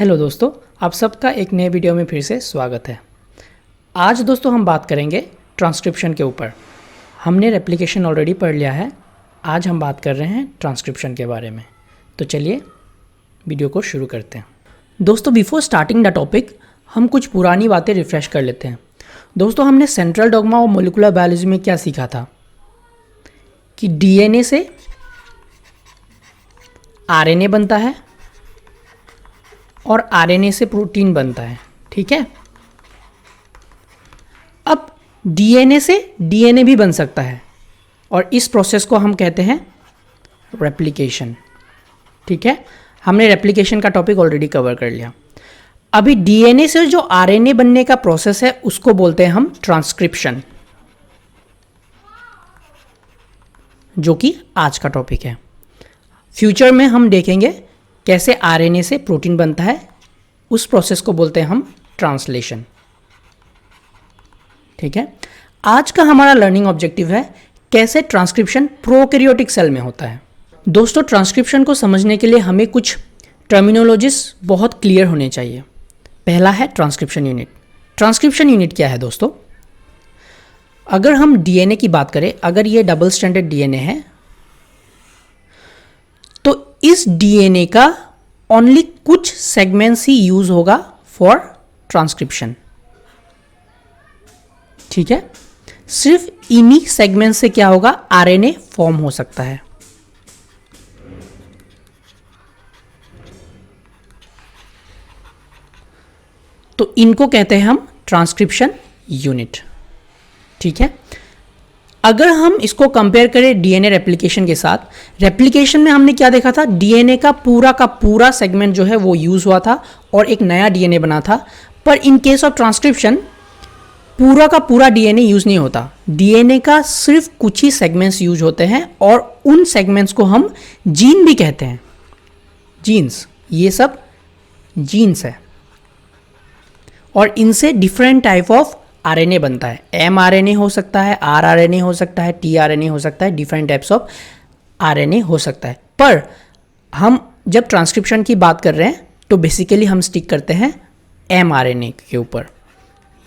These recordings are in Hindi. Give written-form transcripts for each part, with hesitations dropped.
हेलो दोस्तों, आप सबका एक नए वीडियो में फिर से स्वागत है। आज दोस्तों हम बात करेंगे ट्रांसक्रिप्शन के ऊपर। हमने रेप्लिकेशन ऑलरेडी पढ़ लिया है, आज हम बात कर रहे हैं ट्रांसक्रिप्शन के बारे में। तो चलिए वीडियो को शुरू करते हैं। दोस्तों बिफोर स्टार्टिंग द टॉपिक हम कुछ पुरानी बातें रिफ्रेश कर लेते हैं। दोस्तों हमने सेंट्रल डॉगमा और मोलिकुलर बायोलॉजी में क्या सीखा था कि डीएनए से आरएनए बनता है और आरएनए से प्रोटीन बनता है। ठीक है, अब डीएनए से डीएनए भी बन सकता है और इस प्रोसेस को हम कहते हैं रेप्लिकेशन। ठीक है, हमने रेप्लिकेशन का टॉपिक ऑलरेडी कवर कर लिया। अभी डीएनए से जो आरएनए बनने का प्रोसेस है उसको बोलते हैं हम ट्रांसक्रिप्शन, जो कि आज का टॉपिक है। फ्यूचर में हम देखेंगे कैसे आरएनए से प्रोटीन बनता है, उस प्रोसेस को बोलते हैं हम ट्रांसलेशन। ठीक है, आज का हमारा लर्निंग ऑब्जेक्टिव है कैसे ट्रांसक्रिप्शन प्रोकैरियोटिक सेल में होता है। दोस्तों ट्रांसक्रिप्शन को समझने के लिए हमें कुछ टर्मिनोलॉजीज बहुत क्लियर होने चाहिए। पहला है ट्रांसक्रिप्शन यूनिट। ट्रांसक्रिप्शन यूनिट क्या है दोस्तों? अगर हम डीएनए की बात करें, अगर ये डबल स्ट्रैंडेड डीएनए है तो इस डीएनए का ओनली कुछ सेगमेंट्स ही यूज होगा फॉर ट्रांसक्रिप्शन। ठीक है, सिर्फ इन्हीं सेगमेंट से क्या होगा, आरएनए फॉर्म हो सकता है। तो इनको कहते हैं हम ट्रांसक्रिप्शन यूनिट। ठीक है, अगर हम इसको कंपेयर करें डीएनए रेप्लिकेशन के साथ, रेप्लिकेशन में हमने क्या देखा था, डीएनए का पूरा सेगमेंट जो है वो यूज हुआ था और एक नया डीएनए बना था। पर इन केस ऑफ ट्रांसक्रिप्शन पूरा का पूरा डीएनए यूज नहीं होता, डीएनए का सिर्फ कुछ ही सेगमेंट्स यूज होते हैं और उन सेगमेंट्स को हम जीन भी कहते हैं। जीन्स, ये सब जीन्स है और इनसे डिफरेंट टाइप ऑफ आरएनए बनता है। एमआरएनए हो सकता है, आरआरएनए हो सकता है, टीआरएनए हो सकता है, डिफरेंट टाइप्स ऑफ आरएनए हो सकता है। पर हम जब ट्रांसक्रिप्शन की बात कर रहे हैं तो बेसिकली हम स्टिक करते हैं एमआरएनए के ऊपर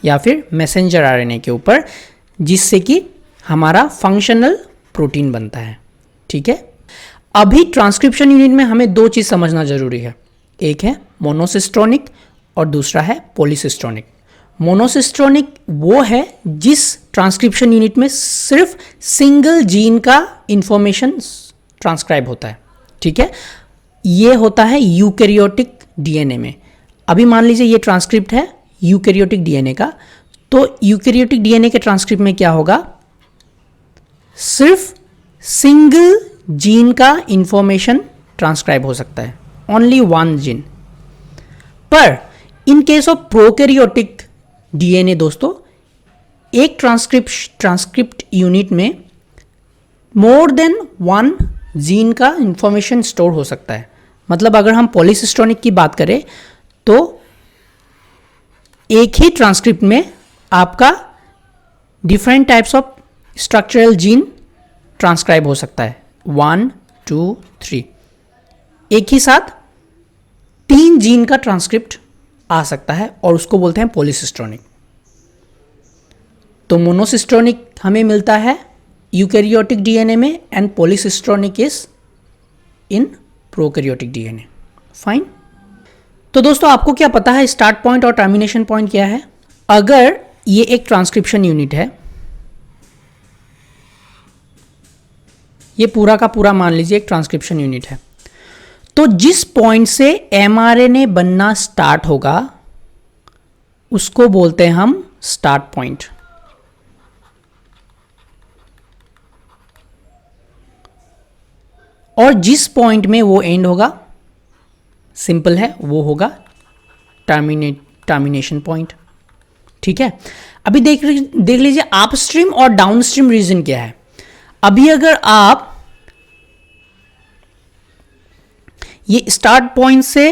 या फिर मैसेंजर आरएनए के ऊपर, जिससे कि हमारा फंक्शनल प्रोटीन बनता है। ठीक है, अभी ट्रांसक्रिप्शन यूनिट में हमें दो चीज़ समझना जरूरी है, एक है मोनोसिस्ट्रोनिक और दूसरा है पॉलीसिस्ट्रोनिक। मोनोसिस्ट्रोनिक वो है जिस ट्रांसक्रिप्शन यूनिट में सिर्फ सिंगल जीन का इंफॉर्मेशन ट्रांसक्राइब होता है। ठीक है, ये होता है यूकैरियोटिक डीएनए में। अभी मान लीजिए ये ट्रांसक्रिप्ट है यूकैरियोटिक डीएनए का, तो यूकैरियोटिक डीएनए के ट्रांसक्रिप्ट में क्या होगा, सिर्फ सिंगल जीन का इंफॉर्मेशन ट्रांसक्राइब हो सकता है, ओनली वन जीन। पर in case of prokaryotic DNA दोस्तों, एक ट्रांसक्रिप्ट यूनिट में मोर देन वन जीन का इंफॉर्मेशन स्टोर हो सकता है। मतलब अगर हम पॉलीसिस्ट्रोनिक की बात करें तो एक ही ट्रांसक्रिप्ट में आपका different types of structural gene transcribe हो सकता है, 1 2 3, एक ही साथ 3 जीन का ट्रांसक्रिप्ट आ सकता है और उसको बोलते हैं पॉलीसिस्ट्रोनिक। तो मोनोसिस्ट्रोनिक हमें मिलता है यूकैरियोटिक डीएनए में and polycistronic is in prokaryotic DNA. Fine. तो दोस्तों आपको क्या पता है स्टार्ट पॉइंट और टर्मिनेशन पॉइंट क्या है? अगर ये एक ट्रांसक्रिप्शन यूनिट है, ये पूरा का पूरा मान लीजिए एक ट्रांसक्रिप्शन यूनिट है, तो जिस पॉइंट से एमआरएनए बनना स्टार्ट होगा उसको बोलते हैं हम स्टार्ट पॉइंट। और जिस पॉइंट में वो एंड होगा, सिंपल है, वो होगा टर्मिनेशन पॉइंट। ठीक है, अभी देख लीजिए अपस्ट्रीम और डाउनस्ट्रीम रीजन क्या है। अभी अगर आप ये स्टार्ट पॉइंट से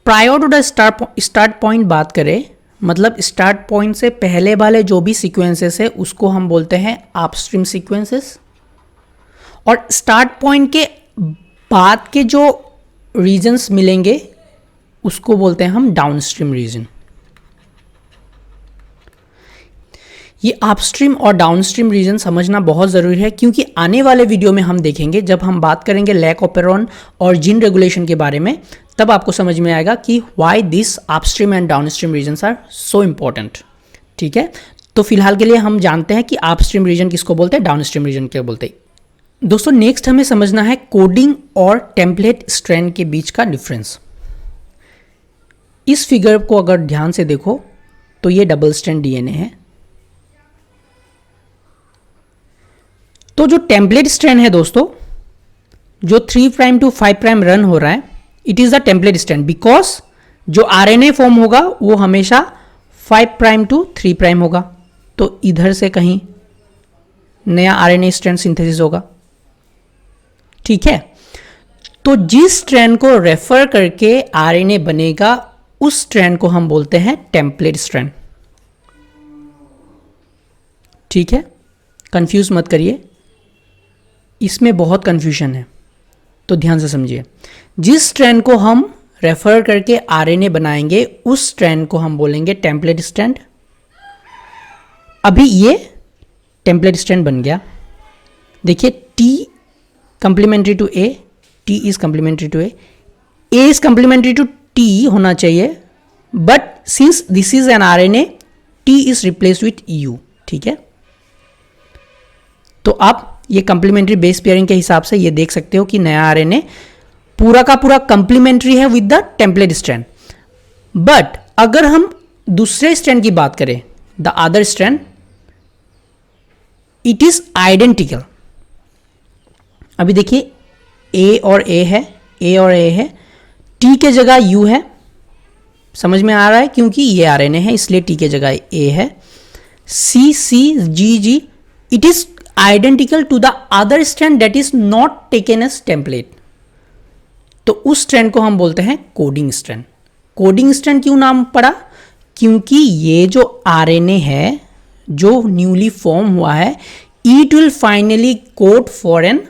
prior to the start point बात करें, मतलब स्टार्ट पॉइंट से पहले वाले जो भी सीक्वेंसेस है उसको हम बोलते हैं अपस्ट्रीम सीक्वेंसेस, और स्टार्ट पॉइंट के बाद के जो रीजन्स मिलेंगे उसको बोलते हैं हम डाउनस्ट्रीम रीजन। ये अपस्ट्रीम और डाउनस्ट्रीम रीजन समझना बहुत ज़रूरी है, क्योंकि आने वाले वीडियो में हम देखेंगे, जब हम बात करेंगे लैक ऑपेरॉन और जीन रेगुलेशन के बारे में, तब आपको समझ में आएगा कि why this upstream and downstream regions are so important. ठीक है, तो फिलहाल के लिए हम जानते हैं कि अपस्ट्रीम रीजन किसको बोलते हैं, डाउनस्ट्रीम रीजन क्या बोलते हैं। दोस्तों नेक्स्ट हमें समझना है कोडिंग और टेम्पलेट स्ट्रैंड के बीच का डिफरेंस। इस फिगर को अगर ध्यान से देखो तो ये डबल स्ट्रैंड डीएनए है। तो जो टेम्पलेट स्ट्रैंड है दोस्तों, जो 3 प्राइम टू 5 प्राइम रन हो रहा है, it is the template strand, because जो आरएनए फॉर्म होगा वो हमेशा 5 प्राइम टू 3 प्राइम होगा। तो इधर से कहीं नया आरएनए स्ट्रैंड सिंथेसिस होगा। ठीक है, तो जिस स्ट्रैंड को रेफर करके आरएनए बनेगा उस स्ट्रैंड को हम बोलते हैं टेम्पलेट स्ट्रैंड। ठीक है, कंफ्यूज मत करिए, इसमें बहुत कंफ्यूजन है, तो ध्यान से समझिए। जिस स्ट्रैंड को हम रेफर करके आरएनए बनाएंगे उस स्ट्रैंड को हम बोलेंगे टेम्पलेट स्ट्रैंड। अभी ये टेम्पलेट स्ट्रैंड बन गया। देखिए T complementary to A, T is complementary to A is complementary to T होना चाहिए, but since this is an RNA, T is replaced with U. ठीक है, तो आप ये कंप्लीमेंट्री बेस पेयरिंग के हिसाब से ये देख सकते हो कि नया आरएनए पूरा का पूरा कंप्लीमेंट्री है with the template strand. But अगर हम दूसरे स्ट्रैंड की बात करें, the other strand, it is identical. अभी देखिए ए और ए है, ए और ए है, टी के जगह यू है। समझ में आ रहा है, क्योंकि ये आरएनए है इसलिए टी के जगह ए है। C C G G, it is identical to the other strand that is not taken as template। तो उस स्ट्रैंड को हम बोलते हैं कोडिंग स्ट्रैंड। कोडिंग स्ट्रैंड क्यों नाम पड़ा, क्योंकि ये जो आरएनए है जो न्यूली फॉर्म हुआ है, it will finally code for an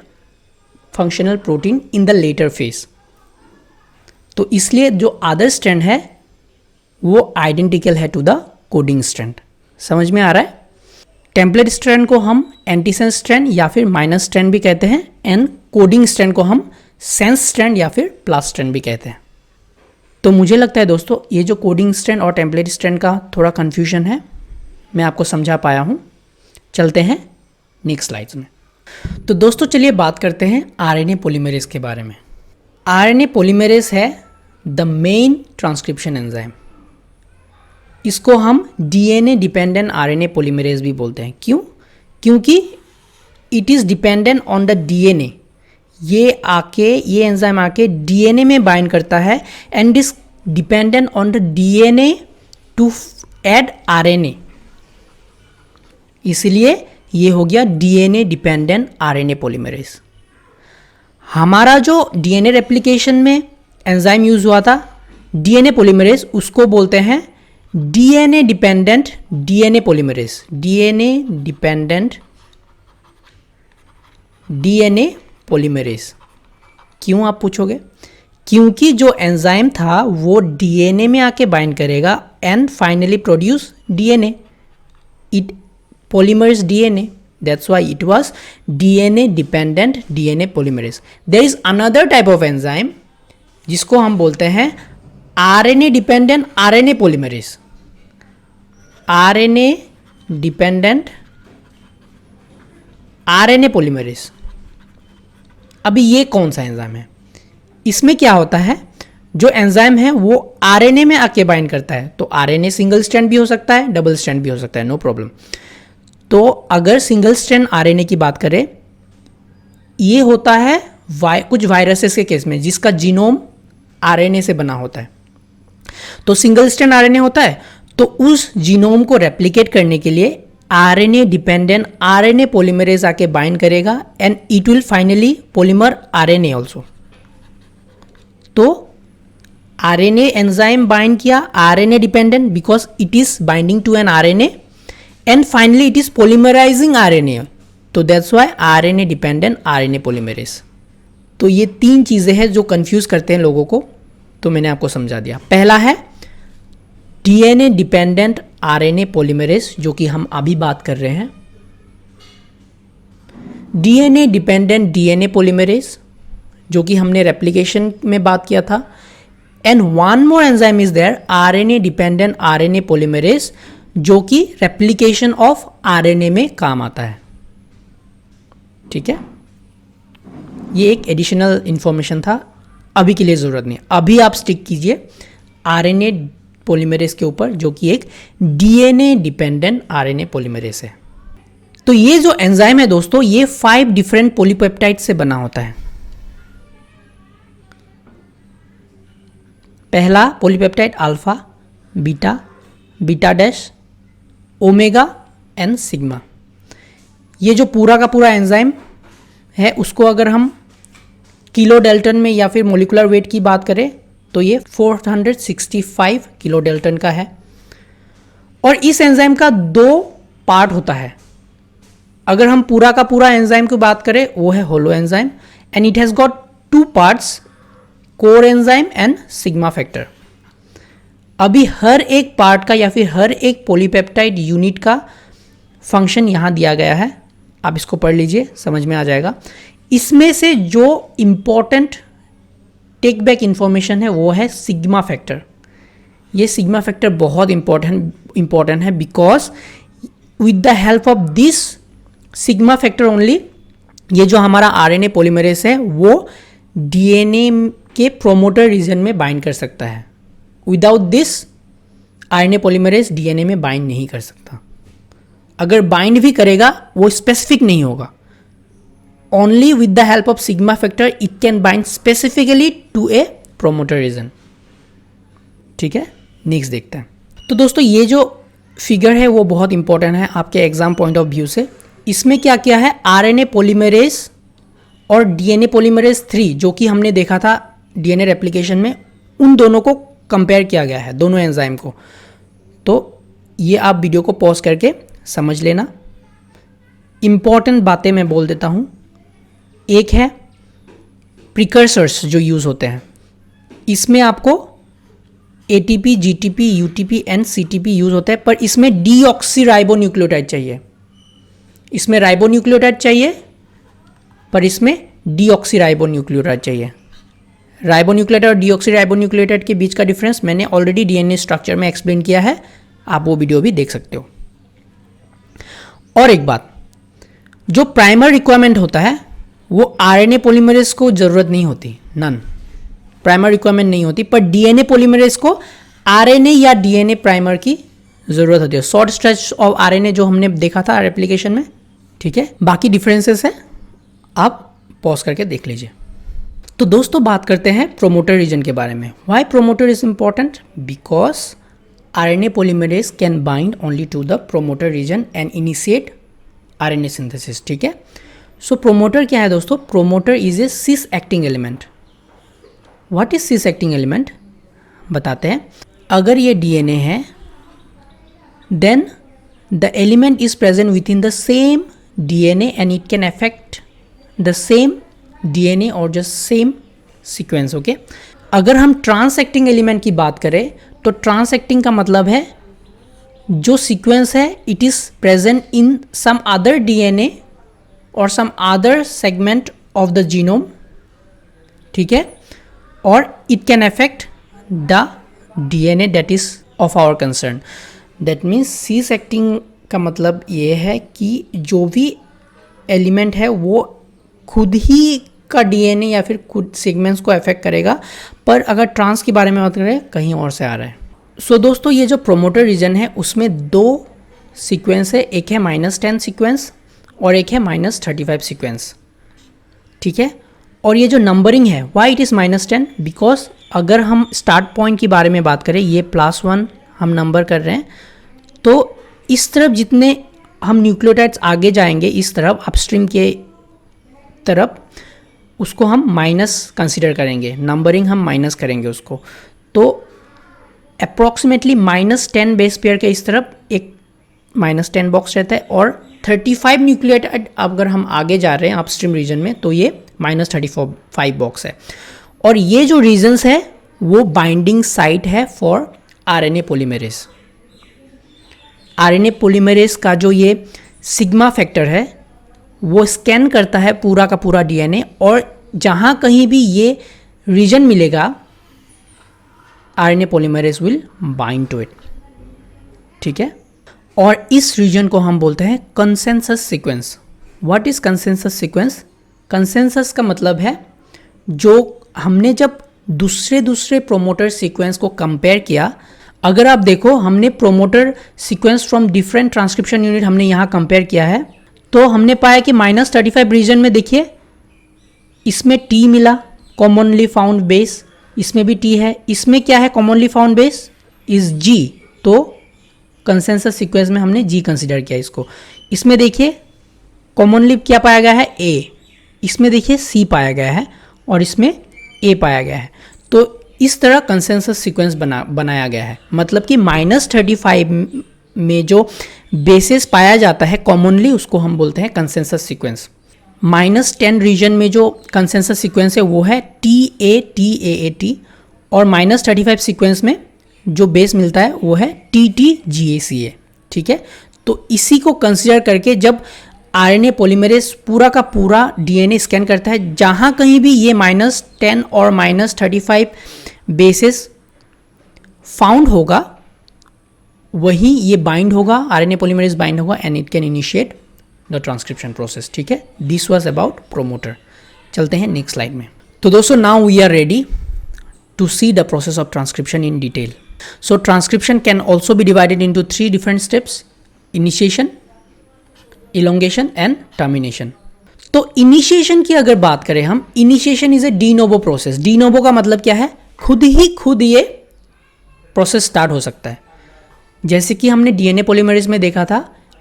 functional protein in the later phase. तो इसलिए जो अदर स्ट्रैंड है वो आइडेंटिकल है टू द कोडिंग स्ट्रैंड। समझ में आ रहा है। टेम्पलेट स्ट्रैंड को हम एंटीसेंस स्ट्रैंड या फिर माइनस स्ट्रैंड भी कहते हैं, एंड कोडिंग स्ट्रैंड को हम सेंस स्ट्रैंड या फिर प्लस स्ट्रैंड भी कहते हैं। तो मुझे लगता है दोस्तों ये जो कोडिंग स्ट्रैंड और टेम्पलेट स्ट्रैंड का थोड़ा कन्फ्यूजन है, मैं आपको समझा पाया हूँ। चलते हैं नेक्स्ट स्लाइड्स में। तो दोस्तों चलिए बात करते हैं आरएनए पॉलीमरेज के बारे में। आरएनए पॉलीमरेज है द मेन ट्रांसक्रिप्शन एंजाइम। इसको हम डीएनए डिपेंडेंट आरएनए पॉलीमरेज भी बोलते हैं। क्यों? क्योंकि it is dependent on the DNA. ये एंजाइम आके डीएनए में बाइंड करता है and is dependent on the DNA to add RNA. इसलिए ये हो गया डीएनए डिपेंडेंट आरएनए पॉलीमरेज। हमारा जो डीएनए रेप्लिकेशन में एंजाइम यूज हुआ था डीएनए पॉलीमरेज, उसको बोलते हैं DNA dependent DNA polymerase. DNA dependent DNA polymerase. क्यों आप पूछोगे? क्योंकि जो एंजाइम था वो डीएनए में आके बाइंड करेगा and finally produce DNA, it polymers DNA, that's why it was DNA dependent DNA polymerase। there is another type of enzyme जिसको हम बोलते हैं RNA dependent RNA polymerase। RNA dependent RNA polymerase। अभी ये कौन सा एंजाइम है? इसमें क्या होता है, जो एंजाइम है वो आरएनए में आके बाइंड करता है। तो आरएनए सिंगल स्ट्रैंड भी हो सकता है, डबल स्ट्रैंड भी हो सकता है, नो प्रॉब्लम। तो अगर सिंगल स्ट्रैंड आरएनए की बात करें, ये होता है कुछ वायरसेस के केस में जिसका जीनोम आरएनए से बना होता है। तो सिंगल स्ट्रैंड आरएनए होता है, तो उस जीनोम को रेप्लिकेट करने के लिए आरएनए डिपेंडेंट आरएनए पॉलीमरेज आके बाइंड करेगा and it will finally polymer RNA also. तो आरएनए एंजाइम बाइंड किया RNA dependent because it is binding to an RNA and finally it is polymerizing RNA, तो that's why RNA dependent RNA polymerase। तो ये तीन चीज़ें हैं जो कंफ्यूज करते हैं लोगों को। तो मैंने आपको समझा दिया। पहला है डीएनए डिपेंडेंट आरएनए पॉलीमरेज, जो कि हम अभी बात कर रहे हैं। डीएनए डिपेंडेंट डीएनए पॉलीमरेज, जो कि हमने रेप्लिकेशन में बात किया था। And one more enzyme is there, RNA dependent RNA polymerase, जो कि रेप्लिकेशन ऑफ आरएनए में काम आता है। ठीक है, ये एक एडिशनल इंफॉर्मेशन था, अभी के लिए ज़रूरत नहीं। अभी आप स्टिक कीजिए आरएनए पॉलीमरेज के ऊपर, जो कि एक डीएनए डिपेंडेंट आरएनए पॉलीमरेज है। तो ये जो एंजाइम है दोस्तों, ये 5 डिफरेंट पॉलीपेप्टाइड से बना होता है। पहला polypeptide alpha, beta, beta dash, omega and sigma. ये जो पूरा का पूरा एंजाइम है, उसको अगर हम किलो डेल्टन में या फिर मोलिकुलर वेट की बात करें तो ये 465 किलो डेल्टन का है। और इस एंजाइम का 2 पार्ट होता है। अगर हम पूरा का पूरा एंजाइम की बात करें, वो है holo enzyme, and it has got 2 parts, core enzyme and sigma factor. अभी हर एक पार्ट का या फिर हर एक पॉलीपेप्टाइड यूनिट का फंक्शन यहाँ दिया गया है, आप इसको पढ़ लीजिए, समझ में आ जाएगा। इसमें से जो इम्पॉर्टेंट टेक बैक इंफॉर्मेशन है वो है सिग्मा फैक्टर। ये सिग्मा फैक्टर बहुत इम्पॉर्टेंट है, because with the help of this sigma factor only, ये जो हमारा आरएनए पॉलीमरेज है वो डीएनए के प्रोमोटर रीजन में बाइंड कर सकता है। Without this RNA polymerase DNA में बाइंड नहीं कर सकता। अगर बाइंड भी करेगा वो स्पेसिफिक नहीं होगा। Only with the help of sigma factor it can bind specifically to a promoter region. ठीक है, नेक्स्ट देखते हैं। तो दोस्तों ये जो फिगर है वो बहुत इंपॉर्टेंट है आपके एग्जाम पॉइंट ऑफ व्यू से। इसमें क्या किया है, आरएनए पॉलीमरेज और डीएनए पॉलीमरेज 3 जो कि हमने देखा था डीएनए रेप्लिकेशन में, उन दोनों को कंपेयर किया गया है, दोनों एंजाइम को। तो ये आप वीडियो को पॉज करके समझ लेना। इंपॉर्टेंट बातें मैं बोल देता हूँ। एक है प्रिकर्सर्स जो यूज़ होते हैं, इसमें आपको ATP, GTP, UTP and CTP use होता है, पर इसमें डीऑक्सीराइबोन्यूक्लियोटाइड चाहिए। इसमें राइबोन्यूक्लियोटाइड चाहिए, पर इसमें डीऑक्सीराइबोन्यूक्लियोटाइड चाहिए। राइबोन्यूक्लियोटाइड और डीऑक्सीराइबोन्यूक्लियोटाइड के बीच का डिफरेंस मैंने ऑलरेडी डीएनए स्ट्रक्चर में एक्सप्लेन किया है, आप वो वीडियो भी देख सकते हो। और एक बात, जो प्राइमर रिक्वायरमेंट होता है वो आरएनए पॉलीमरेज को ज़रूरत नहीं होती, नन प्राइमर रिक्वायरमेंट नहीं होती, पर डीएनए पॉलीमरेज को आरएनए या डीएनए प्राइमर की ज़रूरत होती है। शॉर्ट स्ट्रेच ऑफ आरएनए जो हमने देखा था रेप्लिकेशन में। ठीक है, बाकी डिफरेंसेस है, आप पॉज करके देख लीजिए। तो दोस्तों बात करते हैं प्रोमोटर रीजन के बारे में। Why promoter is important? Because RNA polymerase can bind only to the promoter region and initiate RNA synthesis. ठीक है, सो प्रोमोटर क्या है दोस्तों? Promoter is a cis acting element. What is cis acting element बताते हैं। अगर ये डीएनए है, then the element is present within the same DNA and it can affect the same DNA और जस्ट सेम सीक्वेंस। ओके, अगर हम ट्रांस एक्टिंग एलिमेंट की बात करें तो ट्रांस एक्टिंग का मतलब है जो सीक्वेंस है it is present in some other DNA और some other segment of the genome. ठीक है, और it can affect the DNA that is of our concern. That means cis acting का मतलब ये है कि जो भी एलिमेंट है वो खुद ही का डीएनए या फिर खुद सेगमेंट्स को अफेक्ट करेगा, पर अगर ट्रांस के बारे में बात करें कहीं और से आ रहा है। सो दोस्तों ये जो प्रोमोटर रीजन है उसमें 2 सीक्वेंस है, एक है -10 सीक्वेंस और एक है -35 सीक्वेंस। ठीक है, और ये जो नंबरिंग है वाई इट इज़ -10? बिकॉज अगर हम स्टार्ट पॉइंट के बारे में बात करें, ये +1 हम नंबर कर रहे हैं, तो इस तरफ जितने हम न्यूक्लियोटाइड्स आगे जाएंगे इस तरफ अपस्ट्रीम के तरफ, उसको हम माइनस कंसिडर करेंगे, नंबरिंग हम माइनस करेंगे उसको। तो अप्रॉक्सीमेटली -10 बेस पेयर के इस तरफ एक -10 बॉक्स रहता है, और 35 न्यूक्लियोटाइड अगर हम आगे जा रहे हैं अपस्ट्रीम रीजन में तो ये -35 बॉक्स है। और ये जो रीजन्स है वो बाइंडिंग साइट है for RNA polymerase. RNA polymerase का जो ये सिग्मा फैक्टर है वो स्कैन करता है पूरा का पूरा डीएनए, और जहाँ कहीं भी ये रीजन मिलेगा RNA polymerase will bind to it. ठीक है, और इस रीजन को हम बोलते हैं consensus sequence. What is consensus sequence? Consensus का मतलब है जो हमने जब दूसरे प्रोमोटर सीक्वेंस को कंपेयर किया, अगर आप देखो हमने promoter sequence from different transcription unit हमने यहाँ कंपेयर किया है, तो हमने पाया कि -35 रीजन में देखिए इसमें T मिला कॉमनली फाउंड बेस, इसमें भी T है, इसमें क्या है commonly found base is G, तो कंसेंसस सीक्वेंस में हमने G कंसिडर किया इसको। इसमें देखिए कॉमनली क्या पाया गया है A, इसमें देखिए C पाया गया है और इसमें A पाया गया है। तो इस तरह कंसेंसस सीक्वेंस बनाया गया है। मतलब कि -35 में जो बेसिस पाया जाता है कॉमनली उसको हम बोलते हैं कंसेंसस सीक्वेंस। -10 रीजन में जो कंसेंसस सीक्वेंस है वो है TATAAT, और -35 सीक्वेंस में जो बेस मिलता है वो है TTGACA। ठीक है, तो इसी को कंसिडर करके जब आरएनए पॉलीमरेज पूरा का पूरा डीएनए स्कैन करता है, जहाँ कहीं भी ये -10 और -35 बेसिस फाउंड होगा वहीं ये बाइंड होगा, आरएनए पॉलीमरेज बाइंड होगा and it can initiate the transcription process. ठीक है, दिस वाज अबाउट प्रोमोटर। चलते हैं नेक्स्ट स्लाइड में। तो दोस्तों now we are ready to see the process of transcription in detail. So transcription can also be divided into 3 different steps: initiation, elongation and termination. तो initiation की अगर बात करें हम, initiation is a de novo process. de novo का मतलब क्या है? खुद ये प्रोसेस स्टार्ट हो सकता है। जैसे कि हमने डीएनए पॉलीमरेज में देखा था,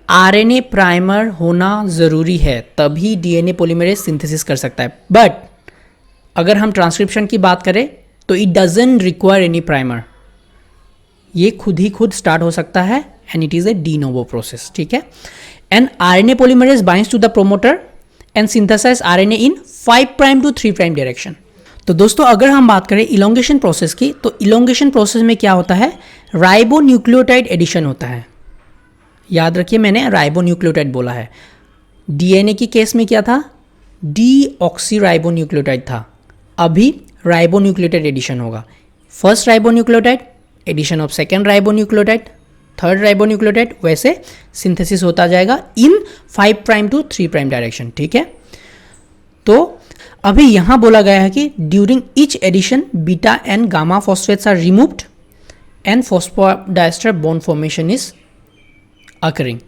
आरएनए प्राइमर होना ज़रूरी है तभी डीएनए पॉलीमरेज सिंथेसिस कर सकता है। बट अगर हम ट्रांसक्रिप्शन की बात करें तो it doesn't require any primer, ये खुद स्टार्ट हो सकता है and it is a de novo process. ठीक है, and RNA polymerase binds to the promoter and synthesize RNA in 5' to 3' direction. तो दोस्तों अगर हम बात करें इलोंगेशन प्रोसेस की, तो इलोंगेशन प्रोसेस में क्या होता है, राइबो न्यूक्लियोटाइड एडिशन होता है। याद रखिए मैंने राइबो न्यूक्लियोटाइड बोला है। डीएनए की केस में क्या था, डीऑक्सी राइबो न्यूक्लियोटाइड था, अभी राइबो न्यूक्लियोटाइड एडिशन होगा। First ribonucleotide addition of second ribonucleotide, third ribonucleotide, वैसे सिंथेसिस होता जाएगा इन 5' to 3' डायरेक्शन। ठीक है, तो अभी यहां बोला गया है कि during each addition beta and gamma phosphates are removed and phosphodiester bond formation is occurring.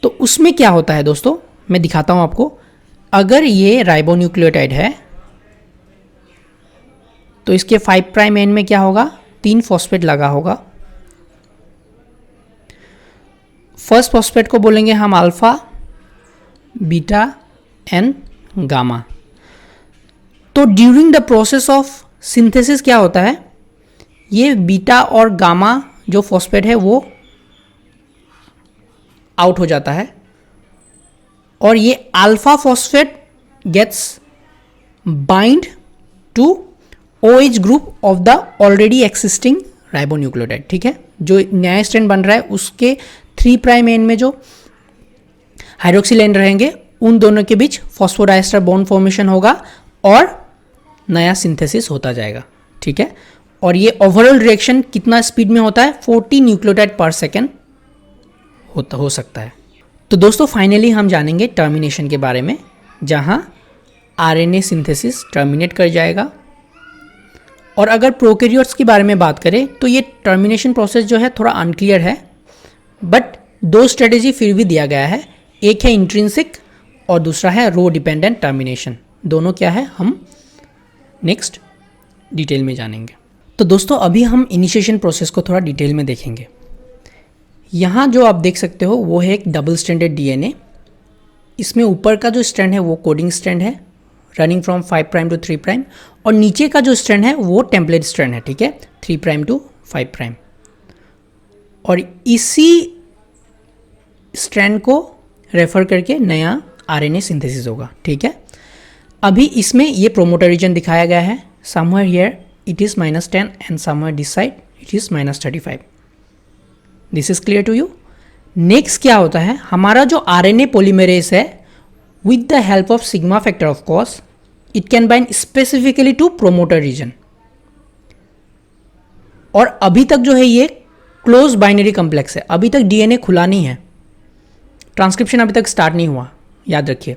तो उसमें क्या होता है दोस्तों, मैं दिखाता हूं आपको। अगर ये राइबो न्यूक्लियोटाइड है तो इसके 5' एंड में क्या होगा, 3 फॉस्फेट लगा होगा। फर्स्ट फॉस्फेट को बोलेंगे हम अल्फा, बीटा एंड गामा। तो during the process of synthesis क्या होता है, ये बीटा और गामा जो फॉस्फेट है वो आउट हो जाता है और ये alpha phosphate gets bind to OH group of the already existing ribonucleotide. ठीक है, जो नया स्ट्रैंड बन रहा है उसके 3' एंड में जो हाइड्रोक्सिल एंड रहेंगे उन दोनों के बीच फॉस्फोडाइस्टर बॉन्ड फॉर्मेशन होगा और नया सिंथेसिस होता जाएगा। ठीक है, और ये ओवरऑल रिएक्शन कितना स्पीड में होता है, 40 न्यूक्लियोटाइड पर सेकेंड हो सकता है। तो दोस्तों फाइनली हम जानेंगे टर्मिनेशन के बारे में, जहां आरएनए सिंथेसिस टर्मिनेट कर जाएगा। और अगर प्रोकैरियोट्स के बारे में बात करें तो ये टर्मिनेशन प्रोसेस जो है थोड़ा अनक्लियर है, बट 2 स्ट्रेटेजी फिर भी दिया गया है। एक है इंट्रिंसिक और दूसरा है रो डिपेंडेंट टर्मिनेशन। दोनों क्या है हम नेक्स्ट डिटेल में जानेंगे। तो दोस्तों अभी हम इनिशिएशन प्रोसेस को थोड़ा डिटेल में देखेंगे। यहाँ जो आप देख सकते हो वो है एक डबल स्ट्रैंडेड डीएनए। इसमें ऊपर का जो स्ट्रैंड है वो कोडिंग स्ट्रैंड है रनिंग फ्रॉम 5' to 3', और नीचे का जो स्ट्रैंड है वो टेम्पलेट स्ट्रैंड है। ठीक है, 3' to 5', और इसी स्ट्रैंड को रेफर करके नया आरएनए सिंथेसिस होगा। ठीक है, अभी इसमें ये प्रोमोटर रीजन दिखाया गया है somewhere here it is -10 and somewhere this side it is -35. This is clear to you? Next क्या होता है, हमारा जो RNA polymerase है, with the help of sigma factor of course, it can bind specifically to promoter region. और अभी तक जो है ये क्लोज बाइनरी कम्प्लेक्स है, अभी तक DNA खुला नहीं है, ट्रांसक्रिप्शन अभी तक स्टार्ट नहीं हुआ, याद रखिए.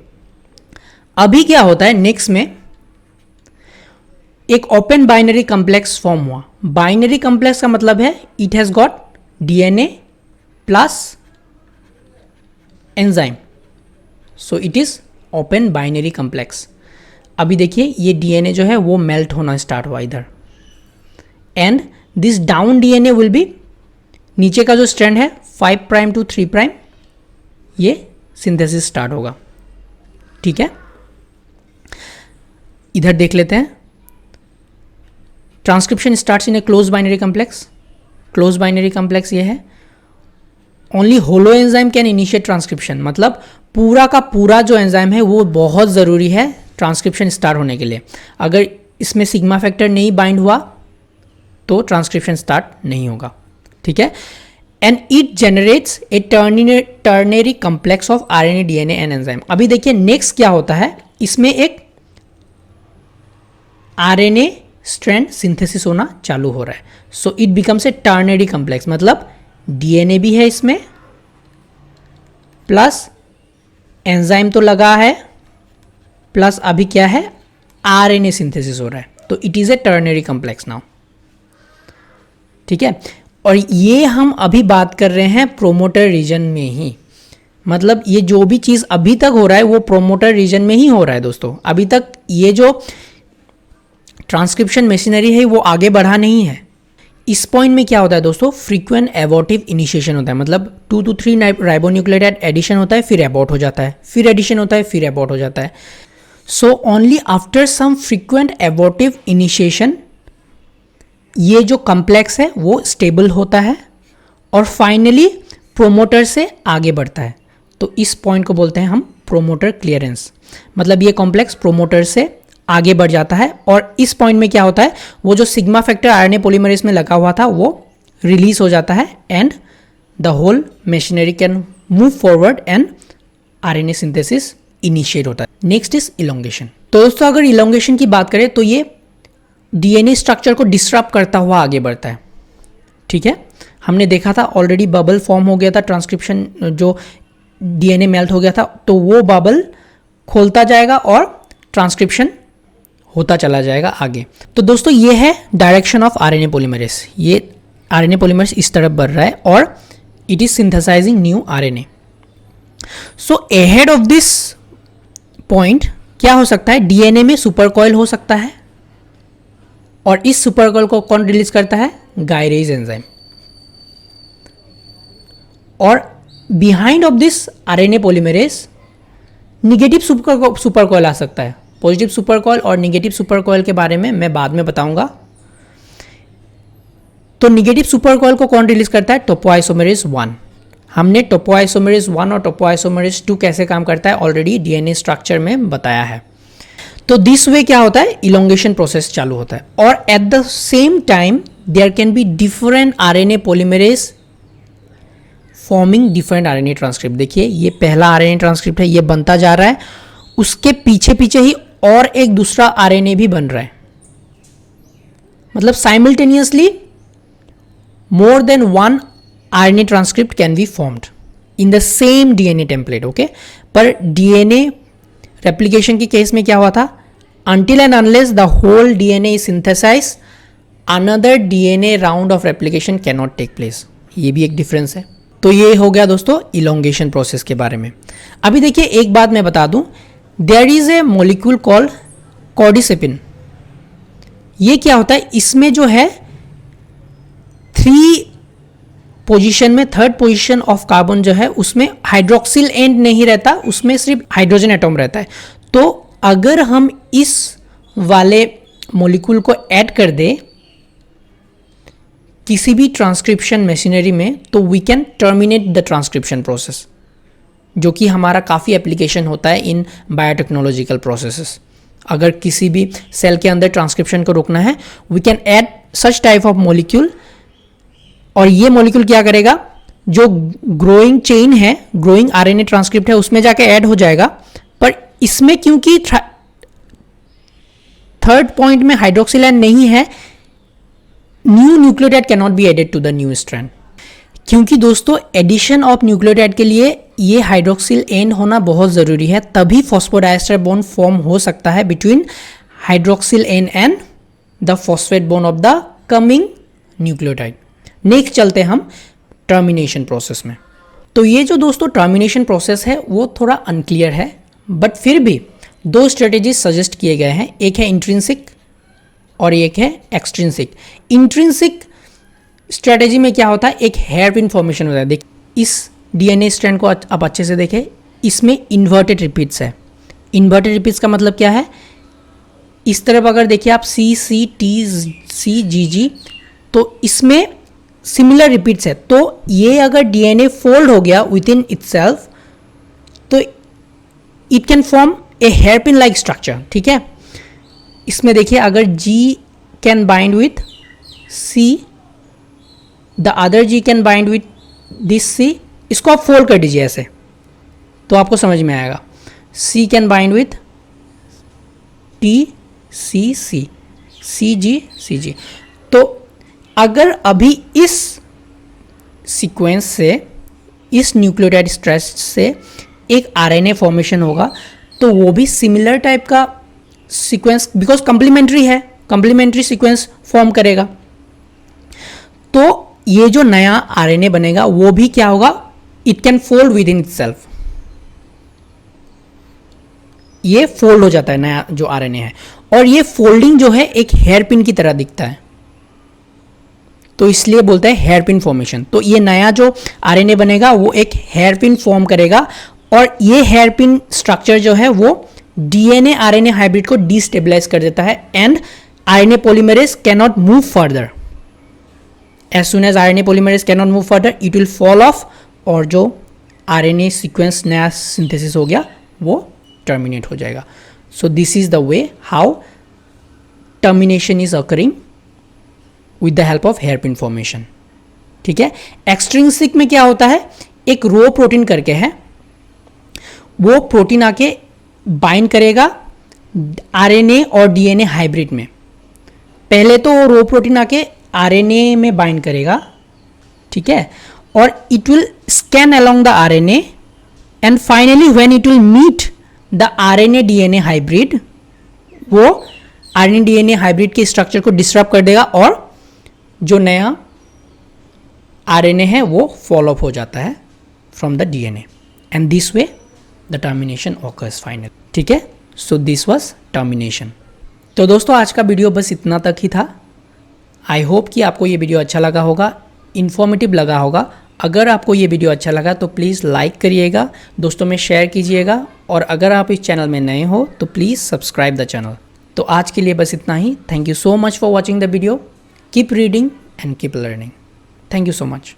अभी क्या होता है नेक्स्ट में, एक ओपन बाइनरी कम्प्लेक्स फॉर्म हुआ. बाइनरी कम्प्लेक्स का मतलब है it has got DNA plus enzyme, so it is open binary complex. अभी देखिए ये DNA जो है वो मेल्ट होना स्टार्ट हुआ इधर, and this down DNA will be, नीचे का जो स्ट्रैंड है 5 प्राइम टू 3 प्राइम, ये सिंथेसिस स्टार्ट होगा. ठीक है, इधर देख लेते हैं. Transcription starts in A close binary complex. Close binary complex ये है. Only holo enzyme can initiate transcription, मतलब पूरा का पूरा जो एंजाइम है वो बहुत ज़रूरी है ट्रांसक्रिप्शन स्टार्ट होने के लिए. अगर इसमें सिग्मा फैक्टर नहीं बाइंड हुआ तो ट्रांसक्रिप्शन स्टार्ट नहीं होगा. ठीक है, and it generates A ternary complex of RNA, DNA and enzyme. अभी देखिए नेक्स्ट क्या होता है, इसमें एक RNA स्ट्रैंड सिंथेसिस होना चालू हो रहा है. So it becomes a ternary complex, मतलब DNA भी है इसमें, प्लस एंजाइम तो लगा है, प्लस अभी क्या है RNA सिंथेसिस हो रहा है. तो it is a ternary complex now. ठीक है, और ये हम अभी बात कर रहे हैं प्रोमोटर रीजन में ही, मतलब ये जो भी चीज़ अभी तक हो रहा है वो प्रोमोटर रीजन में ही हो रहा है दोस्तों. अभी तक ये जो ट्रांसक्रिप्शन मशीनरी है वो आगे बढ़ा नहीं है. इस पॉइंट में क्या होता है दोस्तों, फ्रीक्वेंट एबॉर्टिव इनिशिएशन होता है, मतलब 2 to 3 राइबोन्यूक्लियोटाइड एडिशन होता है, फिर एबॉर्ट हो जाता है, फिर एडिशन होता है, फिर एबॉर्ट हो जाता है. So only after some frequent abortive initiation ये जो कम्प्लेक्स है वो स्टेबल होता है और फाइनली प्रोमोटर से आगे बढ़ता है. तो इस पॉइंट को बोलते हैं हम प्रोमोटर क्लियरेंस, मतलब ये कॉम्प्लेक्स प्रोमोटर से आगे बढ़ जाता है. और इस पॉइंट में क्या होता है, वो जो सिग्मा फैक्टर RNA पॉलीमरेज में लगा हुआ था वो रिलीज हो जाता है, and the whole machinery can move forward and RNA synthesis initiate होता है. Next is elongation. तो दोस्तों अगर इलोंगेशन की बात करें तो ये DNA स्ट्रक्चर को डिस्टर्ब करता हुआ आगे बढ़ता है. ठीक है, हमने देखा था ऑलरेडी बबल फॉर्म हो गया था, ट्रांसक्रिप्शन जो DNA मेल्ट हो गया था, तो वो बबल खोलता जाएगा और ट्रांसक्रिप्शन होता चला जाएगा आगे. तो दोस्तों ये है डायरेक्शन ऑफ RNA पॉलीमरेज. ये RNA पॉलीमरेज इस तरफ बढ़ रहा है और it is synthesising new RNA. So ahead of this point क्या हो सकता है, DNA में सुपर कॉइल हो सकता है, और इस सुपर कॉइल को कौन रिलीज करता है, गायरेज एंजाइम. और behind of this RNA polymerase negative super coil आ सकता है. पॉजिटिव सुपर कॉइल और निगेटिव सुपर कॉइल के बारे में मैं बाद में बताऊंगा. तो निगेटिव सुपर कॉइल को कौन रिलीज करता है, टोपोआइसोमेरेज 1. हमने टोपोआइसोमेरेज 1 और टोपोआइसोमेरेज 2 कैसे काम करता है ऑलरेडी DNA स्ट्रक्चर में बताया है. तो दिस वे क्या होता है, इलोंगेशन प्रोसेस चालू होता है. और at the same time there can be different RNA polymerase forming different RNA transcript. देखिए ये पहला RNA ट्रांसक्रिप्ट है, ये बनता जा रहा है, उसके पीछे पीछे ही और एक दूसरा RNA भी बन रहा है, मतलब simultaneously more than 1 RNA transcript can be formed in the same DNA template. Okay, पर DNA रेप्लिकेशन के केस में क्या हुआ था, until and unless the whole DNA is synthesized, another DNA round of replication cannot take place. ये भी एक डिफरेंस है. तो ये हो गया दोस्तों इलोंगेशन प्रोसेस के बारे में. अभी देखिए एक बात मैं बता दूं, there is a molecule called cordycepin. ये क्या होता है, इसमें जो है 3 पोजीशन में थर्ड पोजीशन ऑफ कार्बन जो है उसमें हाइड्रोक्सिल एंड नहीं रहता, उसमें सिर्फ हाइड्रोजन एटॉम रहता है. तो अगर हम इस वाले मॉलिक्यूल को ऐड कर दें किसी भी ट्रांसक्रिप्शन मशीनरी में, तो we can terminate the transcription process, जो कि हमारा काफ़ी एप्लीकेशन होता है इन बायोटेक्नोलॉजिकल प्रोसेसेस. अगर किसी भी सेल के अंदर ट्रांसक्रिप्शन को रोकना है, we can add such type of molecule, और ये मॉलिक्यूल क्या करेगा, जो ग्रोइंग चेन है, ग्रोइंग आरएनए ट्रांसक्रिप्ट है, उसमें जाके ऐड हो जाएगा। पर इसमें क्योंकि थर्ड पॉइंट में हाइड्रोक्सिल एंड नहीं है, new nucleotide can not be added to the new strand. क्योंकि दोस्तों एडिशन ऑफ न्यूक्लियोटाइड के लिए ये हाइड्रोक्सिल एंड होना बहुत ज़रूरी है, तभी फॉस्फोडाइएस्टर बॉन्ड फॉर्म हो सकता है between hydroxyl and the phosphate bond of the coming nucleotide. Next चलते हम टर्मिनेशन प्रोसेस में। तो ये जो दोस्तों टर्मिनेशन प्रोसेस है वो थोड़ा अनक्लियर है, बट फिर भी दो स्ट्रेटेजीज सजेस्ट किए गए हैं, एक है इंट्रिंसिक और एक है एक्सट्रिंसिक। इंट्रिंसिक स्ट्रेटेजी में क्या होता है, एक हेयर पिन फॉर्मेशन होता है। देख इस डीएनए स्ट्रैंड को आप अच्छे से देखें, इसमें इन्वर्टेड रिपीट्स है। इन्वर्टेड रिपीट्स का मतलब क्या है, इस तरफ अगर देखिए आप सी सी टी सी जी जी, तो इसमें सिमिलर रिपीट्स है। तो ये अगर डीएनए फोल्ड हो गया विद इन इटसेल्फ, तो it can form a hairpin like structure. ठीक है, इसमें देखिए अगर G can bind with C, the other G can bind with this C, इसको आप फोल्ड कर दीजिए ऐसे तो आपको समझ में आएगा। C can bind with T C C, C G. तो अगर अभी इस सीक्वेंस से, इस न्यूक्लियोटाइड स्ट्रेच से एक आरएनए फॉर्मेशन होगा, तो वो भी सिमिलर टाइप का सीक्वेंस, बिकॉज कंप्लीमेंट्री है, कंप्लीमेंट्री सीक्वेंस फॉर्म करेगा। तो ये जो नया आरएनए बनेगा वो भी क्या होगा, it can fold with in itself. ये फोल्ड हो जाता है नया जो आरएनए है, और ये फोल्डिंग जो है एक हेयर पिन की तरह दिखता है, तो इसलिए बोलते हैं हेयर पिन फॉर्मेशन। तो ये नया जो आरएनए बनेगा वो एक हेयर पिन फॉर्म करेगा, और ये हेयर पिन स्ट्रक्चर जो है वो डीएनए आरएनए हाइब्रिड को डिस्टेबलाइज कर देता है, and RNA polymerase can not move further. As soon as RNA polymerase cannot move further, it will fall off, और जो RNA सीक्वेंस नया सिंथेसिस हो गया वो टर्मिनेट हो जाएगा। So this is the way how termination is occurring with the help of hairpin formation. ठीक है, एक्सट्रिंसिक में क्या होता है, एक रो प्रोटीन करके है, वो प्रोटीन आके बाइंड करेगा आरएनए और डीएनए हाइब्रिड में। पहले तो रो प्रोटीन आके आरएनए में बाइंड करेगा, ठीक है, और it will scan along the RNA, and finally when it will meet the RNA DNA hybrid, वो आरएनए डीएनए हाइब्रिड के स्ट्रक्चर को डिस्टर्ब कर देगा, और जो नया आरएनए है वो फॉलो अप हो जाता है from the DNA, and this way the termination occurs final. ठीक है, सो दिस वाज टर्मिनेशन। तो दोस्तों आज का वीडियो बस इतना तक ही था। आई होप कि आपको ये वीडियो अच्छा लगा होगा, इन्फॉर्मेटिव लगा होगा। अगर आपको ये वीडियो अच्छा लगा तो प्लीज़ लाइक करिएगा, दोस्तों में शेयर कीजिएगा, और अगर आप इस चैनल में नए हो तो प्लीज़ सब्सक्राइब द चैनल। तो आज के लिए बस इतना ही। Thank you so much for watching the video. Keep reading and keep learning. Thank you so much.